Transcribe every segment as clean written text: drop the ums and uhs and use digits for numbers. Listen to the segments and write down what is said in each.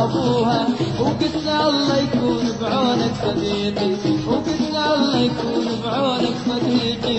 ابوها، وقلت له الله يكون بعونك صديقي، وقلت له الله يكون بعونك صديقي.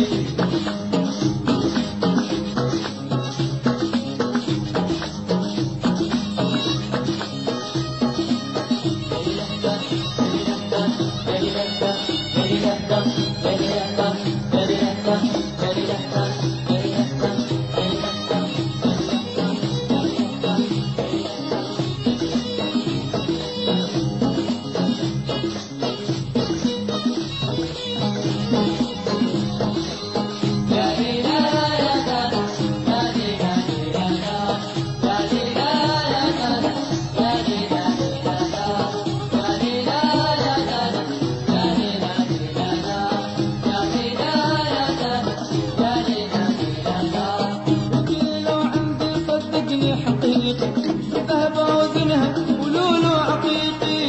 ذهب وزنها ولولو عقيقي،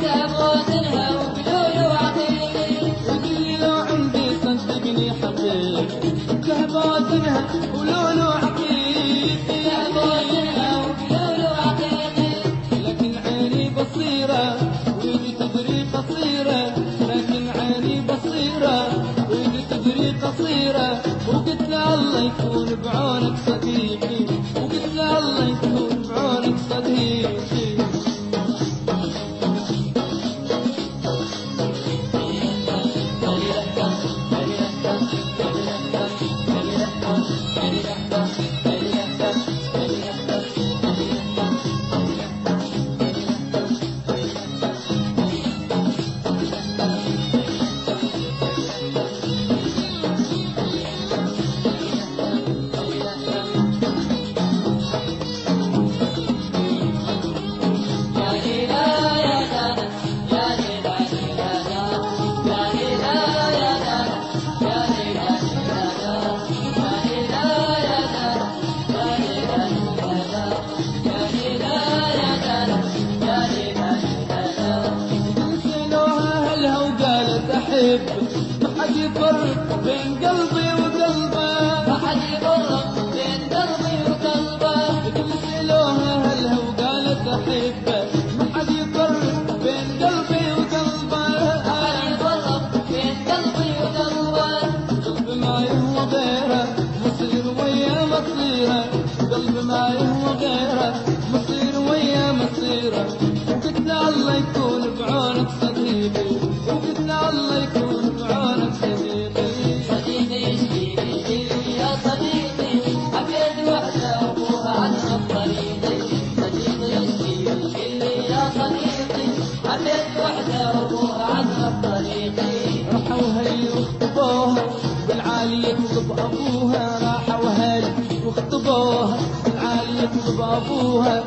ذهب وزنها ولولو عقيقي، وقلي لو عندي صدقني حقيقي، ذهب وزنها ولولو عقيقي، ذهب وزنها ولولو عقيقي. لكن عيني بصيرة ويدي تدري قصيرة، لكن عيني بصيرة ويدي تدري قصيرة. وقلت له الله يكون بعونك صديقي، وقلت له الله يكون بعونك صديقي. ما حد يفرق بين قلبي وقلبه، ما حد يفرق بين قلبي وقلبه. كل سلوها هلها وقالت احبه، ما حد يفرق بين قلبي وقلبه، ما حد يفرق بين قلبي وقلبه. قلبي ما يهوى غيره مصير ويا مصيره، قلبي ما يهوى غيره مصير ويا مصيره. وقلت له الله يكون بعونك صديقي، وقلت له الله يكون بعونك صديقي. صديقي يشكيلي يا صديقي، حبيت وحده وابوها عن طريقي. صديقي يشكيلي يا صديقي، حبيت وحده وابوها عن طريقي. راحوا هلي واخطبوها بالعالي يطلب ابوها، راحوا هلي واخطبوها بالعالي يطلب ابوها.